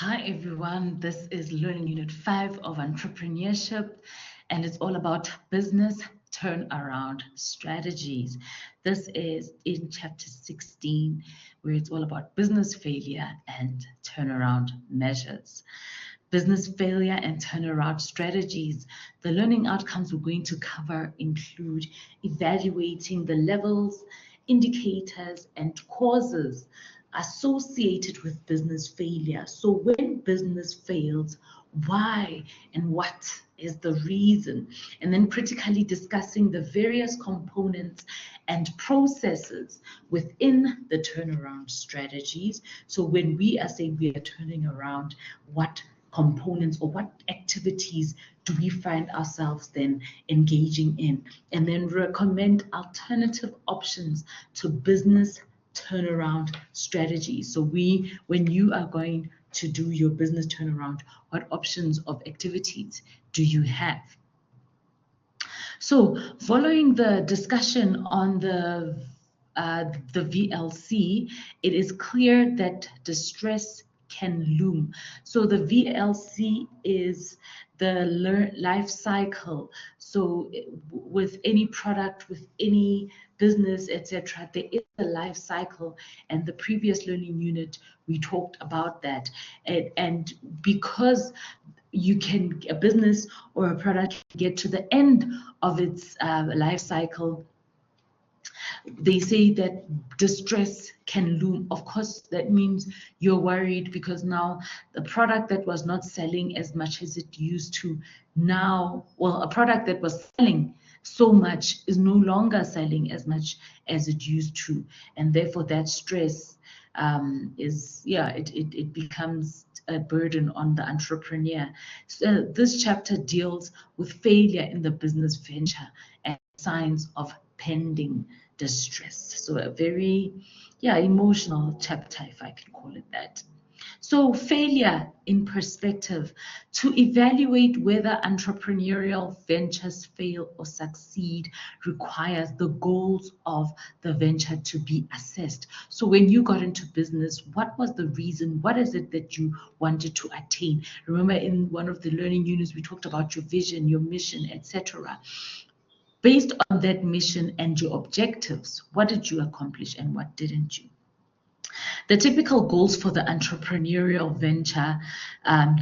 Hi everyone, this is Learning Unit 5 of Entrepreneurship, and it's all about business turnaround strategies. This is in chapter 16, where it's all about business failure and turnaround measures. Business failure and turnaround strategies. The learning outcomes we're going to cover include evaluating the levels, indicators, and causes associated with business failure. So when business fails, why and what is the reason? And then critically discussing the various components and processes within the turnaround strategies. So when we are saying we are turning around, what components or what activities do we find ourselves then engaging in? And then recommend alternative options to business turnaround strategies. So when you are going to do your business turnaround, what options of activities do you have? So following the discussion on the VLC, it is clear that distress can loom. So the VLC is the life cycle. So with any product, with any business, etc., there is a life cycle. And the previous learning unit, we talked about that. And because a business or a product get to the end of its life cycle, they say that distress can loom. Of course, that means you're worried because now the product that was not selling as much as it used to, now, well, a product that was selling so much is no longer selling as much as it used to. And therefore that stress it becomes a burden on the entrepreneur. So this chapter deals with failure in the business venture and signs of pending distress. So a very emotional chapter, if I can call it that. So failure in perspective. To evaluate whether entrepreneurial ventures fail or succeed requires the goals of the venture to be assessed. So when you got into business, what was the reason? What is it that you wanted to attain? Remember in one of the learning units, we talked about your vision, your mission, etc. Based on that mission and your objectives, what did you accomplish and what didn't you? The typical goals for the entrepreneurial venture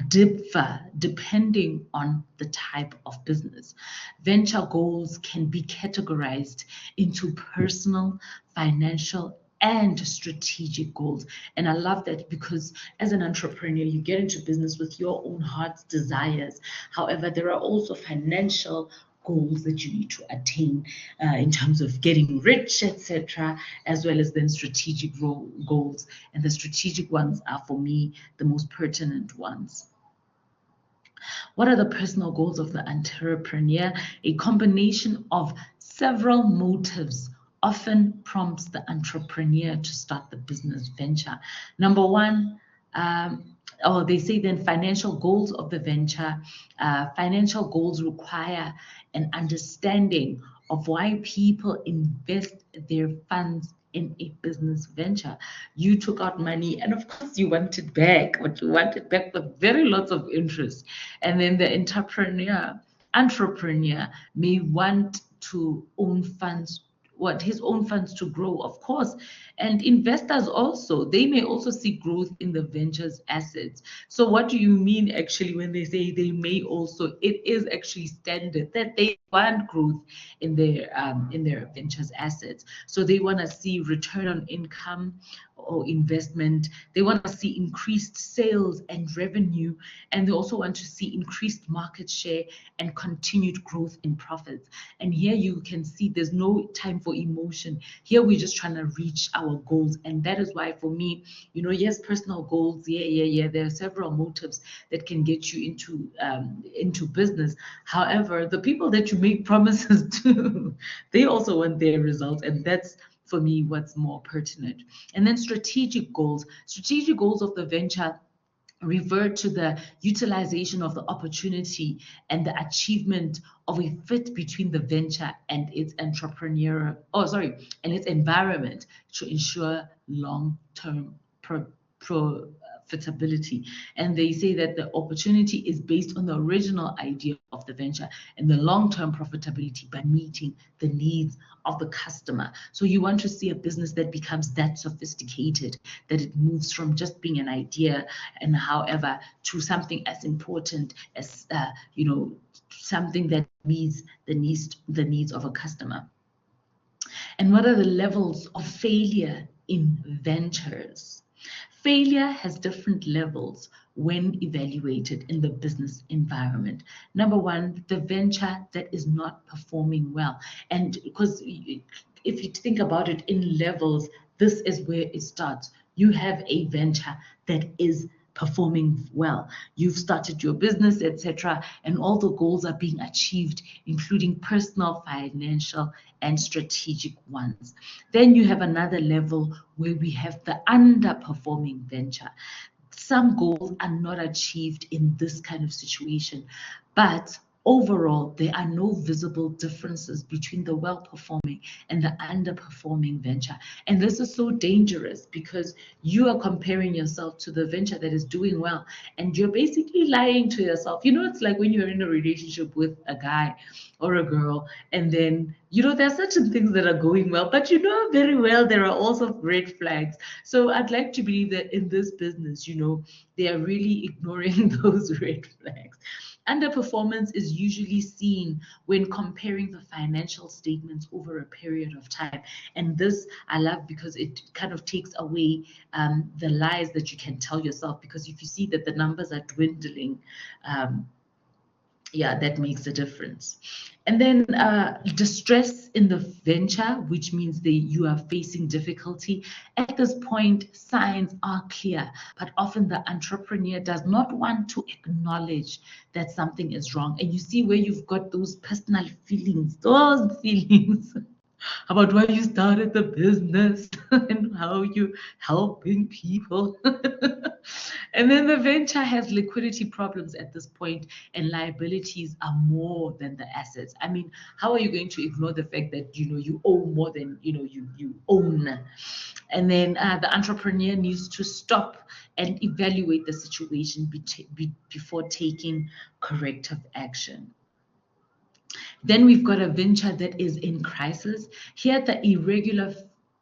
differ depending on the type of business. Venture goals can be categorized into personal, financial, and strategic goals. And I love that because as an entrepreneur, you get into business with your own heart's desires. However, there are also financial goals that you need to attain in terms of getting rich, etc., as well as then strategic goals. And the strategic ones are, for me, the most pertinent ones. What are the personal goals of the entrepreneur? A combination of several motives often prompts the entrepreneur to start the business venture. Number one, they say then financial goals of the venture. Financial goals require an understanding of why people invest their funds in a business venture. You took out money and of course you want it back, but you want it back with very lots of interest. And then the entrepreneur may want to own funds, his own funds to grow, of course. And investors also, they may also see growth in the ventures assets. So what do you mean actually when they say they may also? It is actually standard that they want growth in their ventures assets. So they want to see return on income or investment. They want to see increased sales and revenue, and they also want to see increased market share and continued growth in profits. And here you can see there's no time for emotion. Here we're just trying to reach our goals, and that is why for me, yes, personal goals, there are several motives that can get you into business. However, the people that you make promises to, they also want their results, and that's for me what's more pertinent. And then strategic goals. Strategic goals of the venture revert to the utilization of the opportunity and the achievement of a fit between the venture and its and its environment to ensure long-term profitability. And they say that the opportunity is based on the original idea of the venture and the long-term profitability by meeting the needs of the customer. So you want to see a business that becomes that sophisticated, that it moves from just being an idea and however to something as important as something that meets the needs of a customer. And what are the levels of failure in ventures? Failure has different levels when evaluated in the business environment. Number one, the venture that is not performing well. And because if you think about it in levels, this is where it starts. You have a venture that is performing well. You've started your business, etc., and all the goals are being achieved, including personal, financial, and strategic ones. Then you have another level where we have the underperforming venture. Some goals are not achieved in this kind of situation, but overall, there are no visible differences between the well-performing and the underperforming venture. And this is so dangerous because you are comparing yourself to the venture that is doing well, and you're basically lying to yourself. It's like when you're in a relationship with a guy or a girl, and then there are certain things that are going well, but very well there are also red flags. So I'd like to believe that in this business, they are really ignoring those red flags. Underperformance is usually seen when comparing the financial statements over a period of time. And this I love because it kind of takes away the lies that you can tell yourself. Because if you see that the numbers are dwindling, that makes a difference. And then distress in the venture, which means that you are facing difficulty. At this point, signs are clear, but often the entrepreneur does not want to acknowledge that something is wrong. And you see where you've got those personal feelings, about why you started the business and how you're helping people. And then the venture has liquidity problems at this point, and liabilities are more than the assets. I mean, how are you going to ignore the fact that you owe more than you own? And then the entrepreneur needs to stop and evaluate the situation before taking corrective action. Then we've got a venture that is in crisis. Here, the irregular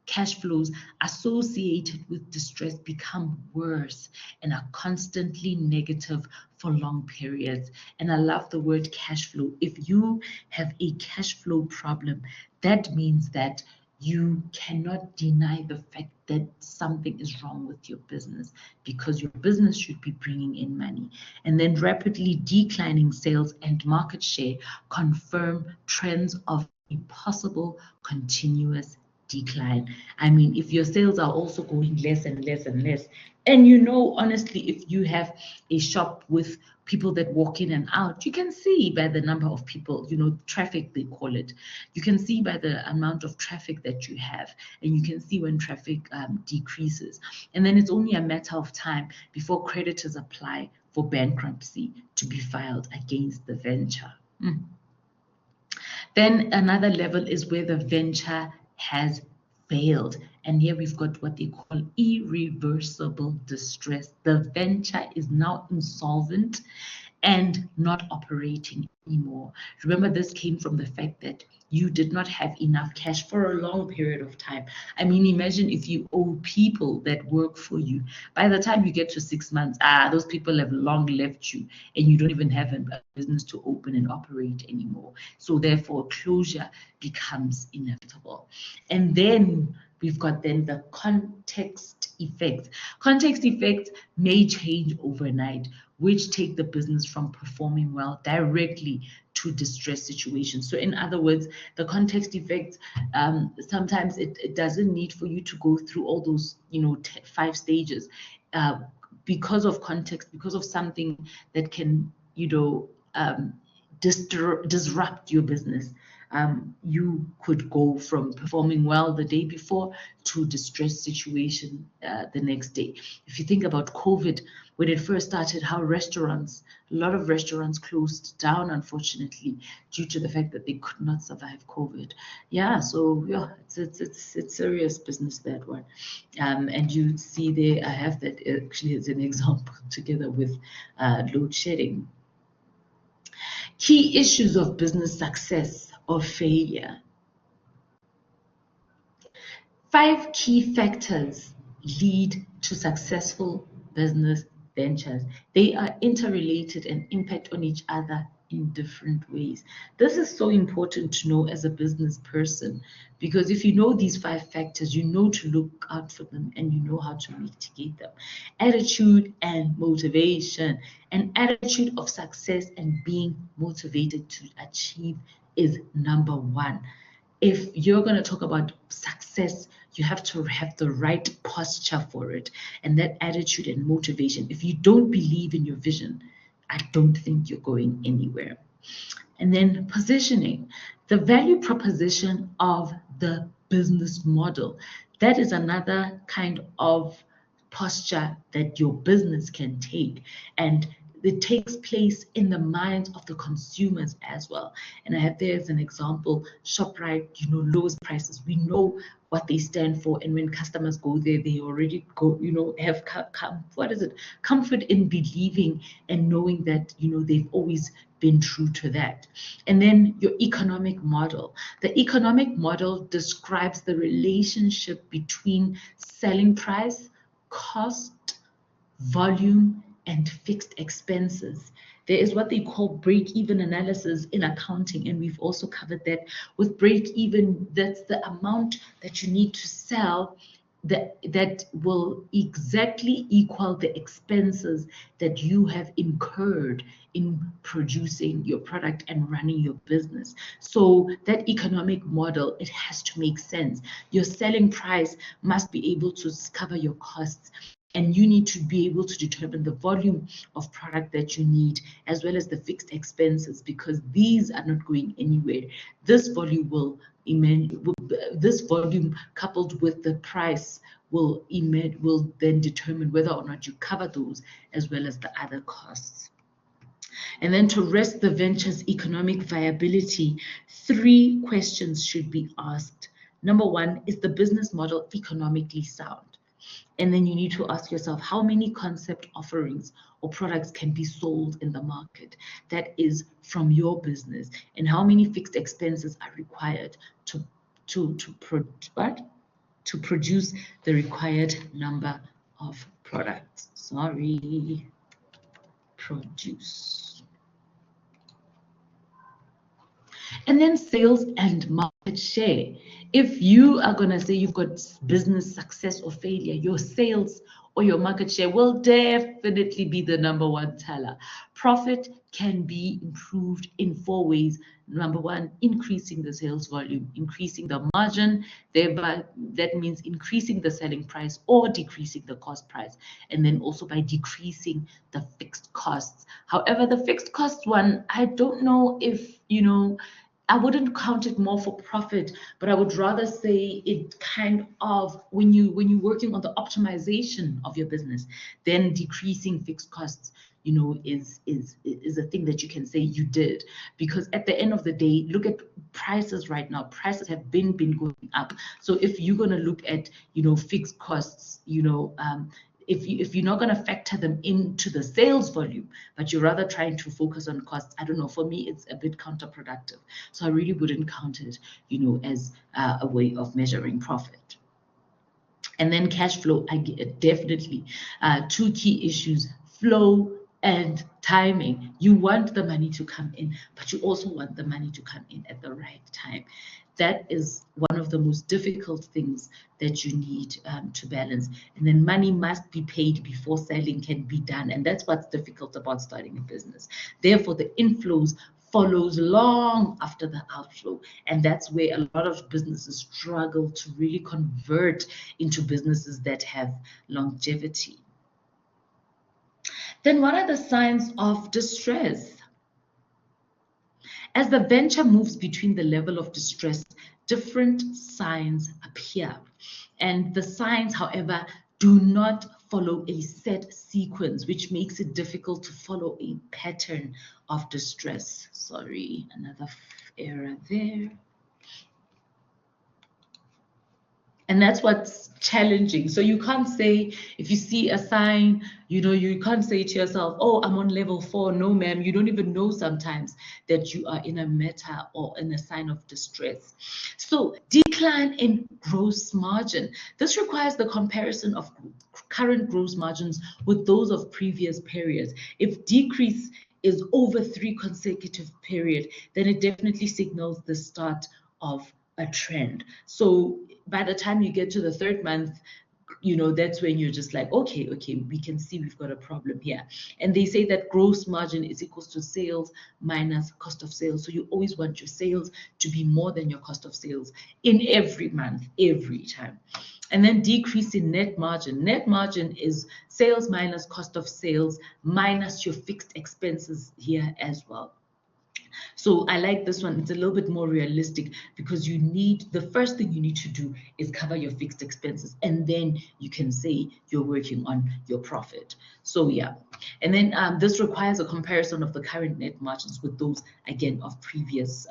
cash flows associated with distress become worse and are constantly negative for long periods. And I love the word cash flow. If you have a cash flow problem, that means that you cannot deny the fact that something is wrong with your business, because your business should be bringing in money. And then rapidly declining sales and market share confirm trends of a possible continuous decline. I mean, if your sales are also going less and less and less, and honestly, if you have a shop with people that walk in and out, you can see by the number of people, traffic they call it. You can see by the amount of traffic that you have, and you can see when traffic decreases. And then it's only a matter of time before creditors apply for bankruptcy to be filed against the venture. Then another level is where the venture has failed. And here we've got what they call irreversible distress. The venture is now insolvent and not operating anymore. Remember, this came from the fact that you did not have enough cash for a long period of time. I mean, imagine if you owe people that work for you. By the time you get to 6 months, those people have long left you, and you don't even have a business to open and operate anymore. So therefore, closure becomes inevitable. And then we've got the context effects. Context effects may change overnight, which take the business from performing well directly to distress situations. So in other words, the context effects, sometimes it doesn't need for you to go through all those 5 stages. Because of context, because of something that can disrupt your business, you could go from performing well the day before to distress situation the next day. If you think about COVID, when it first started, how a lot of restaurants closed down, unfortunately, due to the fact that they could not survive COVID. Yeah, so yeah, it's serious business, that one. And you see there, I have that actually as an example together with load shedding. Key issues of business success or failure. 5 key factors lead to successful business ventures. They are interrelated and impact on each other in different ways. This is so important to know as a business person, because if you know these 5 factors, you know to look out for them and you know how to mitigate them. Attitude and motivation. An attitude of success and being motivated to achieve is number 1. If you're going to talk about success, you have to have the right posture for it, and that attitude and motivation. If you don't believe in your vision, I don't think you're going anywhere. And then positioning, the value proposition of the business model. That is another kind of posture that your business can take, and it takes place in the minds of the consumers as well. And I have there as an example, ShopRite, lowest prices. We know what they stand for, and when customers go there, they already go, have comfort in believing and knowing that they've always been true to that. And then your economic model. The economic model describes the relationship between selling price, cost, volume, and fixed expenses. There is what they call break-even analysis in accounting, and we've also covered that. With break-even, that's the amount that you need to sell that will exactly equal the expenses that you have incurred in producing your product and running your business. So that economic model, it has to make sense. Your selling price must be able to cover your costs, and you need to be able to determine the volume of product that you need, as well as the fixed expenses, because these are not going anywhere. This volume coupled with the price will then determine whether or not you cover those, as well as the other costs. And then to rest the venture's economic viability, 3 questions should be asked. Number 1, is the business model economically sound? And then you need to ask yourself, how many concept offerings or products can be sold in the market that is from your business, and how many fixed expenses are required to produce the required number of products. Produce. And then sales and market share. If you are going to say you've got business success or failure, your sales or your market share will definitely be the number 1 teller. Profit can be improved in 4 ways. Number 1, increasing the sales volume, increasing the margin, thereby that means increasing the selling price or decreasing the cost price, and then also by decreasing the fixed costs. However, the fixed cost one, I don't know if, I wouldn't count it more for profit, but I would rather say it kind of, when you're working on the optimization of your business, then decreasing fixed costs, is a thing that you can say you did. Because at the end of the day, look at prices right now. Prices have been going up. So if you're going to look at, fixed costs, if you're not going to factor them into the sales volume, but you're rather trying to focus on costs, I don't know, for me, it's a bit counterproductive. So I really wouldn't count it, as a way of measuring profit. And then cash flow, I get definitely 2 key issues: flow and timing. You want the money to come in, but you also want the money to come in at the right time. That is one of the most difficult things that you need to balance. And then money must be paid before selling can be done. And that's what's difficult about starting a business. Therefore, the inflows follows long after the outflow. And that's where a lot of businesses struggle to really convert into businesses that have longevity. Then what are the signs of distress? As the venture moves between the level of distress, different signs appear. And the signs, however, do not follow a set sequence, which makes it difficult to follow a pattern of distress. Sorry, another error there. And that's what's challenging. So you can't say, if you see a sign, you can't say to yourself, oh, I'm on level 4. No, ma'am, you don't even know sometimes that you are in a meta or in a sign of distress. So decline in gross margin. This requires the comparison of current gross margins with those of previous periods. If decrease is over 3 consecutive periods, then it definitely signals the start of a trend. So by the time you get to the 3rd month, that's when you're just like, okay, we can see we've got a problem here. And they say that gross margin is equals to sales minus cost of sales. So you always want your sales to be more than your cost of sales in every month, every time. And then decrease in net margin. Net margin is sales minus cost of sales minus your fixed expenses here as well. So I like this one. It's a little bit more realistic because the first thing you need to do is cover your fixed expenses, and then you can say you're working on your profit. So yeah, and then this requires a comparison of the current net margins with those, again, of previous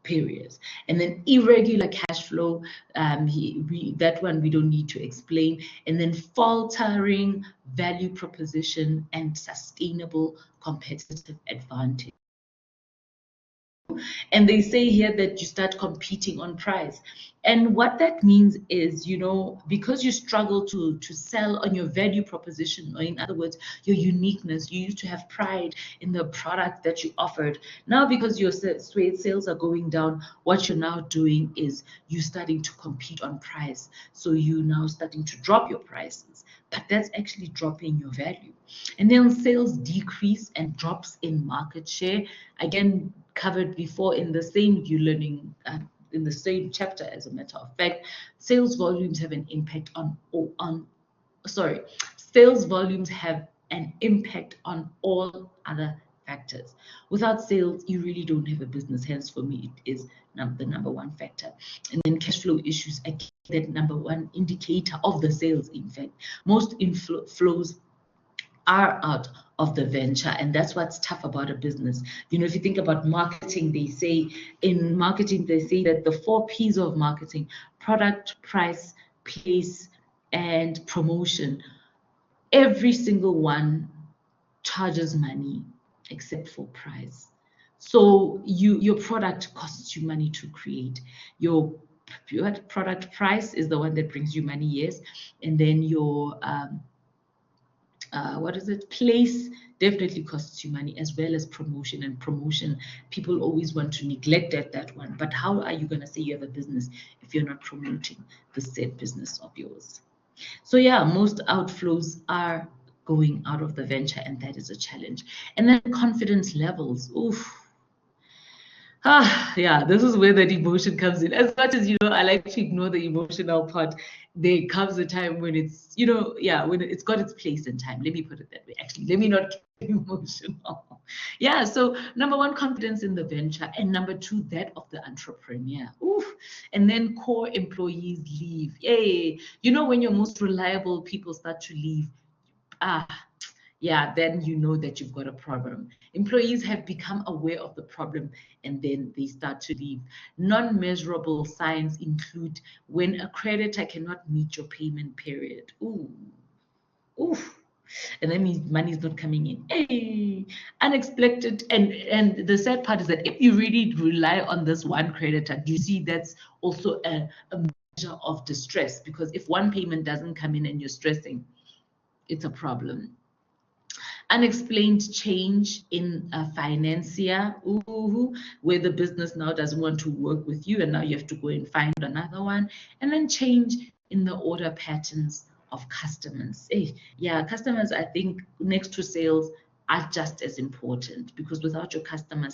periods. And then irregular cash flow, that one we don't need to explain. And then faltering value proposition and sustainable competitive advantage. And they say here that you start competing on price. And what that means is, because you struggle to sell on your value proposition, or in other words, your uniqueness, you used to have pride in the product that you offered. Now, because your sales are going down, what you're now doing is you're starting to compete on price. So you're now starting to drop your prices, but that's actually dropping your value. And then sales decrease and drops in market share. Again, covered before in the same learning in the same chapter. As a matter of fact, sales volumes have an impact sales volumes have an impact on all other factors. Without sales, you really don't have a business. Hence, for me, it is the number one factor. And then cash flow issues, again, that number one indicator of the sales. In fact, most inflows are out of the venture, and that's what's tough about a business. If you think about marketing, they say that the 4 P's of marketing: product, price, place, and promotion. Every single one charges money except for price. So your product costs you money to create. Your product price is the one that brings you money, yes, and then your place definitely costs you money, as well as promotion. And promotion, people always want to neglect that one. But how are you going to say you have a business if you're not promoting the said business of yours? So yeah, most outflows are going out of the venture, and that is a challenge. And then confidence levels. Oof. Yeah, this is where that emotion comes in. As much as, I like to ignore the emotional part, there comes a time when it's, when it's got its place in time. Let me put it that way. Actually, let me not get emotional. Yeah, so number one, confidence in the venture. And number two, that of the entrepreneur. Oof. And then core employees leave. Yay. When your most reliable people start to leave, yeah, then you know that you've got a problem. Employees have become aware of the problem, and then they start to leave. Non-measurable signs include when a creditor cannot meet your payment period. Ooh. And that means money is not coming in. Hey, unexpected. And the sad part is that if you really rely on this one creditor, you see that's also a measure of distress, because if one payment doesn't come in and you're stressing, it's a problem. Unexplained change in a financier, where the business now doesn't want to work with you, and now you have to go and find another one. And then change in the order patterns of customers. Yeah, customers, I think, next to sales, are just as important, because without your customer,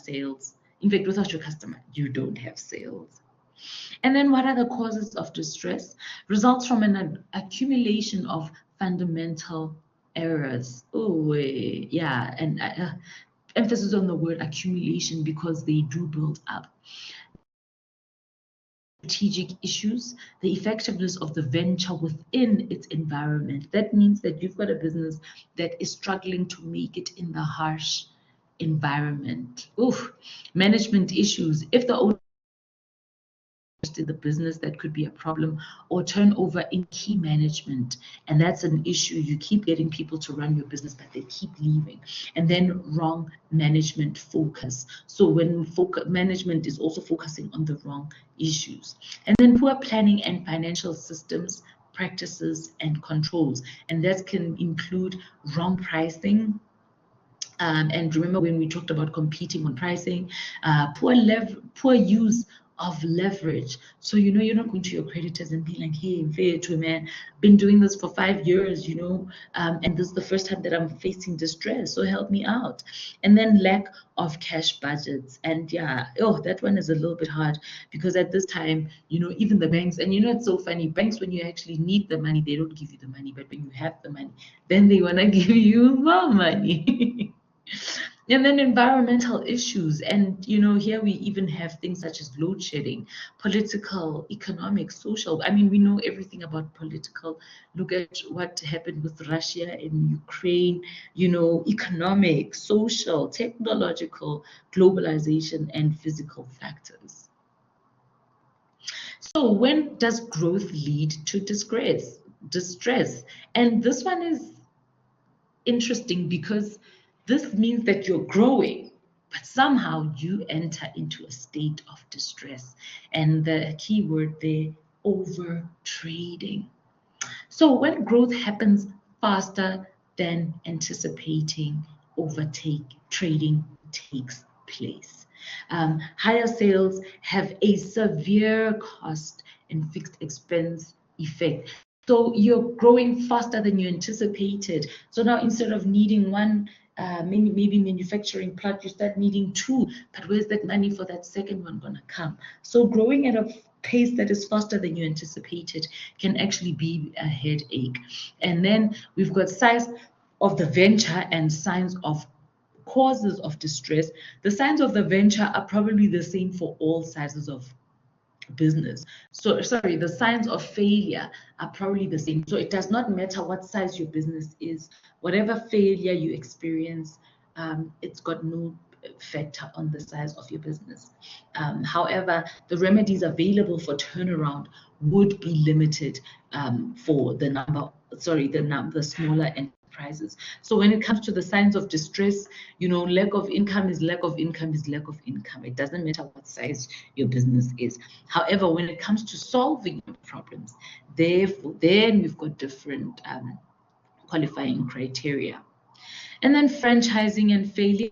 you don't have sales. And then what are the causes of distress? Results from an accumulation of fundamental errors. Yeah, and emphasis on the word accumulation, because they do build up. strategic issues, the effectiveness of the venture within its environment. That means that you've got a business that is struggling to make it in the harsh environment. Oof. Management issues. If the owner in the business, that could be a problem, or turnover in key management, and that's an issue. You keep getting people to run your business, but they keep leaving. And then wrong management focus. So when management is also focusing on the wrong issues. And then poor planning and financial systems, practices, and controls, and that can include wrong pricing. And remember when we talked about competing on pricing, poor use of leverage. So, you know, you're not going to your creditors and be like, hey, fair to man, been doing this for 5 years, you know, and this is the first time that I'm facing distress, so help me out. And then lack of cash budgets. And yeah, oh, that one is a little bit hard because at this time, you know, even the banks, and you know, it's so funny, banks, when you actually need the money, they don't give you the money, but when you have the money, then they want to give you more money. And then environmental issues. And, you know, here we even have things such as load shedding, political, economic, social. I mean, we know everything about political. Look at what happened with Russia and Ukraine, you know, economic, social, technological, globalization, and physical factors. So when does growth lead to distress? And this one is interesting because this means that you're growing, but somehow you enter into a state of distress. And the key word there, over trading. So when growth happens faster than anticipating, trading takes place. Higher sales have a severe cost and fixed expense effect. So you're growing faster than you anticipated. So now instead of needing one, maybe manufacturing plant, you start needing 2. But where's that money for that second one gonna come? So growing at a pace that is faster than you anticipated can actually be a headache. And then we've got size of the venture and signs of causes of distress. The signs of the venture are probably the same for all sizes of business. So sorry, the signs of failure are probably the same. So it does not matter what size your business is, whatever failure you experience, it's got no factor on the size of your business. However, the remedies available for turnaround would be limited for the smaller enterprises. So when it comes to the signs of distress, you know, lack of income is lack of income is lack of income. It doesn't matter what size your business is. However, when it comes to solving problems, then we've got different qualifying criteria. And then franchising and failure.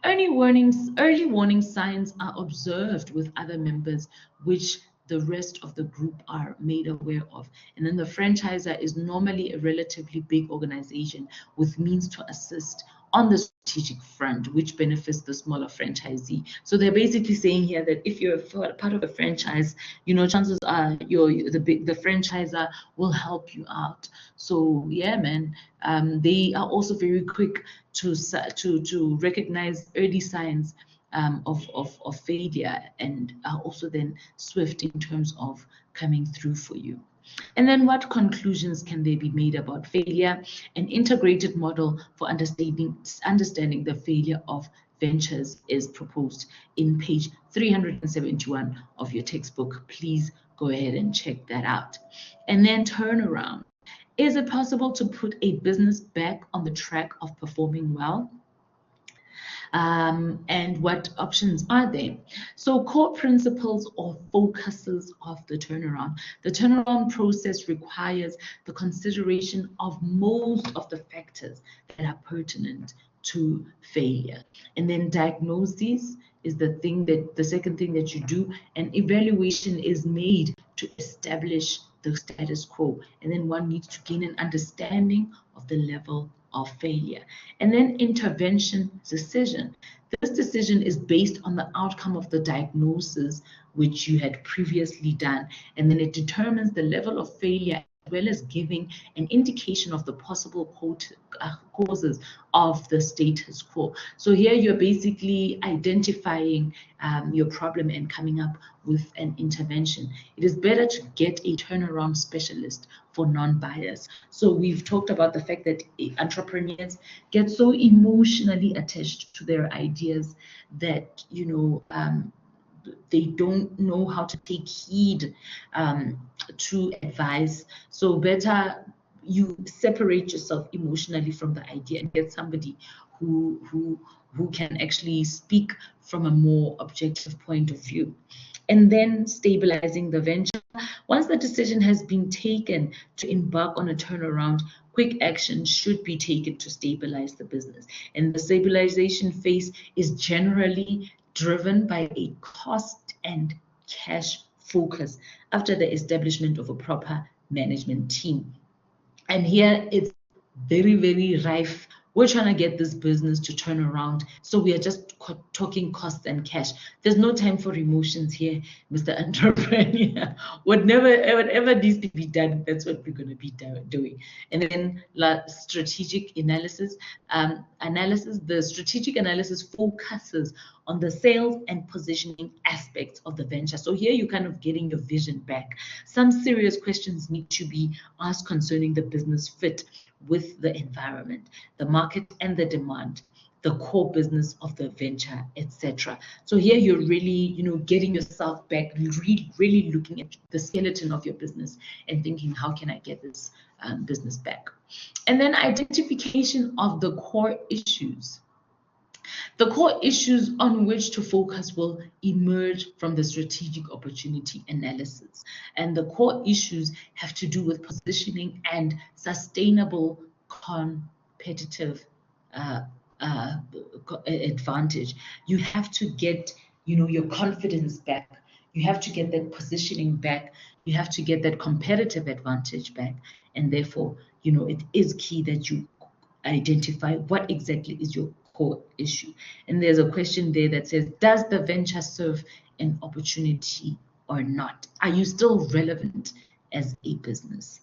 Early warning signs are observed with other members, which the rest of the group are made aware of. And then the franchisor is normally a relatively big organization with means to assist on the strategic front, which benefits the smaller franchisee. So they're basically saying here that if you're part of a franchise, you know, chances are the franchisor will help you out. So yeah, man, they are also very quick to recognize early signs of failure, and are also then swift in terms of coming through for you. And then what conclusions can they be made about failure? An integrated model for understanding the failure of ventures is proposed in page 371 of your textbook. Please go ahead and check that out. And then turnaround. Is it possible to put a business back on the track of performing well? And what options are there? So core principles or focuses of the turnaround. The turnaround process requires the consideration of most of the factors that are pertinent to failure. And then diagnosis is the second thing that you do, and evaluation is made to establish the status quo. And then one needs to gain an understanding of the level of failure. And then intervention decision. This decision is based on the outcome of the diagnosis which you had previously done, and then it determines the level of failure well as giving an indication of the possible causes of the status quo. So here you're basically identifying your problem and coming up with an intervention. It is better to get a turnaround specialist for non-buyers. So we've talked about the fact that entrepreneurs get so emotionally attached to their ideas that, they don't know how to take heed to advice. So better you separate yourself emotionally from the idea and get somebody who can actually speak from a more objective point of view. And then stabilizing the venture. Once the decision has been taken to embark on a turnaround, quick action should be taken to stabilize the business. And the stabilization phase is generally driven by a cost and cash focus after the establishment of a proper management team. And here it's very, very rife. We're trying to get this business to turn around. So we are just talking costs and cash. There's no time for emotions here, Mr. Entrepreneur. Whatever needs to be done, that's what we're going to be doing. And then strategic analysis. The strategic analysis focuses on the sales and positioning aspects of the venture. So here you're kind of getting your vision back. Some serious questions need to be asked concerning the business fit with the environment, the market and the demand, the core business of the venture, etc. So here you're really, getting yourself back, really looking at the skeleton of your business and thinking, how can I get this business back? And then identification of the core issues. The core issues on which to focus will emerge from the strategic opportunity analysis. And the core issues have to do with positioning and sustainable competitive advantage. You have to get, your confidence back. You have to get that positioning back. You have to get that competitive advantage back. And therefore, it is key that you identify what exactly is your core issue. And there's a question there that says, does the venture serve an opportunity or not? Are you still relevant as a business?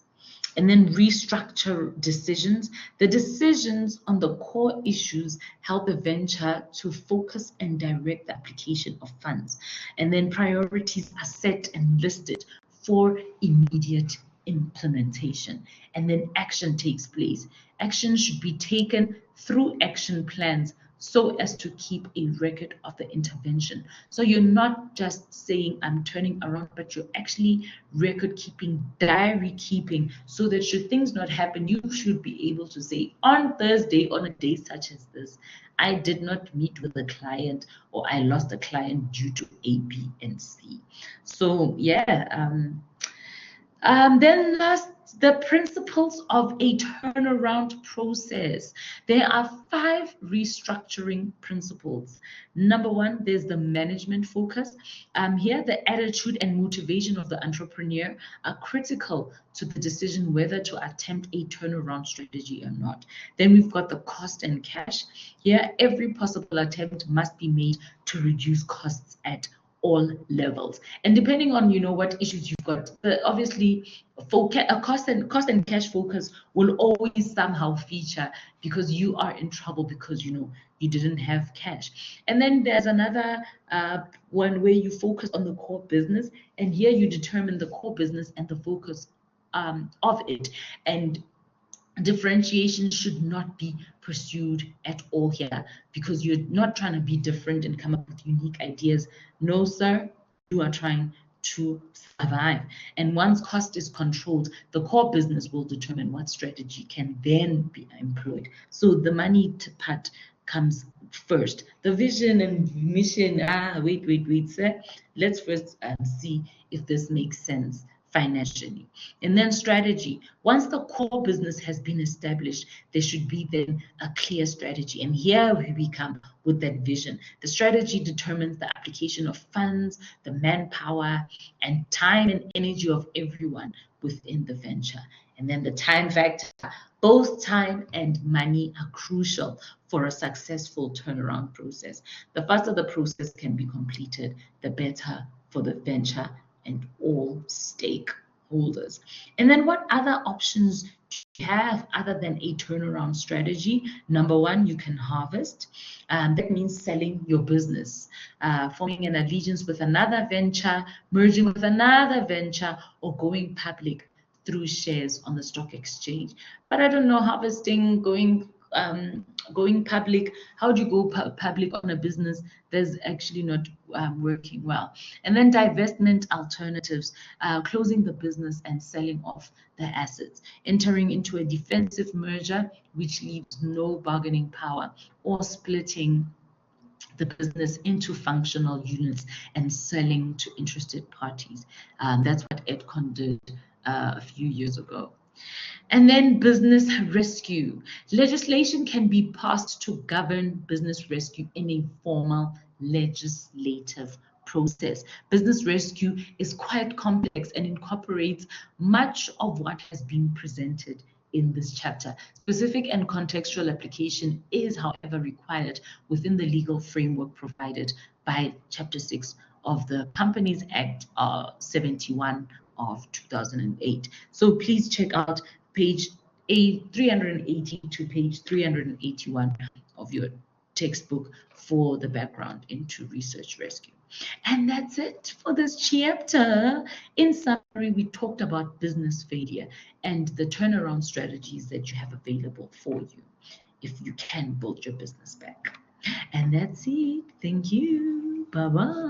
And then restructure decisions. The decisions on the core issues help the venture to focus and direct the application of funds. And then priorities are set and listed for immediate implementation. And then action takes place. Action should be taken through action plans so as to keep a record of the intervention. So you're not just saying, I'm turning around, but you're actually record keeping, diary keeping, so that should things not happen, you should be able to say, on Thursday, on a day such as this, I did not meet with a client, or I lost a client due to A, B, and C. So yeah, then last, the principles of a turnaround process. There are 5 restructuring principles. Number 1, there's the management focus. Here, the attitude and motivation of the entrepreneur are critical to the decision whether to attempt a turnaround strategy or not. Then we've got the cost and cash. Here, every possible attempt must be made to reduce costs at all levels, and depending on what issues you've got, obviously a cost and cash focus will always somehow feature, because you are in trouble because you didn't have cash. And then there's another one where you focus on the core business, and here you determine the core business and the focus of it, and differentiation should not be pursued at all here, because you're not trying to be different and come up with unique ideas. No, sir, you are trying to survive. And once cost is controlled, the core business will determine what strategy can then be employed. So the money part comes first. The vision and mission, wait, sir. Let's first see if this makes sense financially. And then strategy. Once the core business has been established, there should be then a clear strategy. And here we come with that vision. The strategy determines the application of funds, the manpower, and time and energy of everyone within the venture. And then the time factor. Both time and money are crucial for a successful turnaround process. The faster the process can be completed, the better for the venture and all holders. And then what other options do you have other than a turnaround strategy? Number one, you can harvest. That means selling your business, forming an allegiance with another venture, merging with another venture, or going public through shares on the stock exchange. But I don't know, harvesting, going public. How do you go public on a business that's actually not working well? And then divestment alternatives, closing the business and selling off the assets, entering into a defensive merger which leaves no bargaining power, or splitting the business into functional units and selling to interested parties. That's what Edcon did a few years ago. And then business rescue. Legislation can be passed to govern business rescue in a formal legislative process. Business rescue is quite complex and incorporates much of what has been presented in this chapter. Specific and contextual application is, however, required within the legal framework provided by Chapter 6 of the Companies Act 71 of 2008. So please check out page 380 to page 381 of your textbook for the background into research rescue. And that's it for this chapter. In summary, we talked about business failure and the turnaround strategies that you have available for you if you can build your business back. And that's it. Thank you. Bye-bye.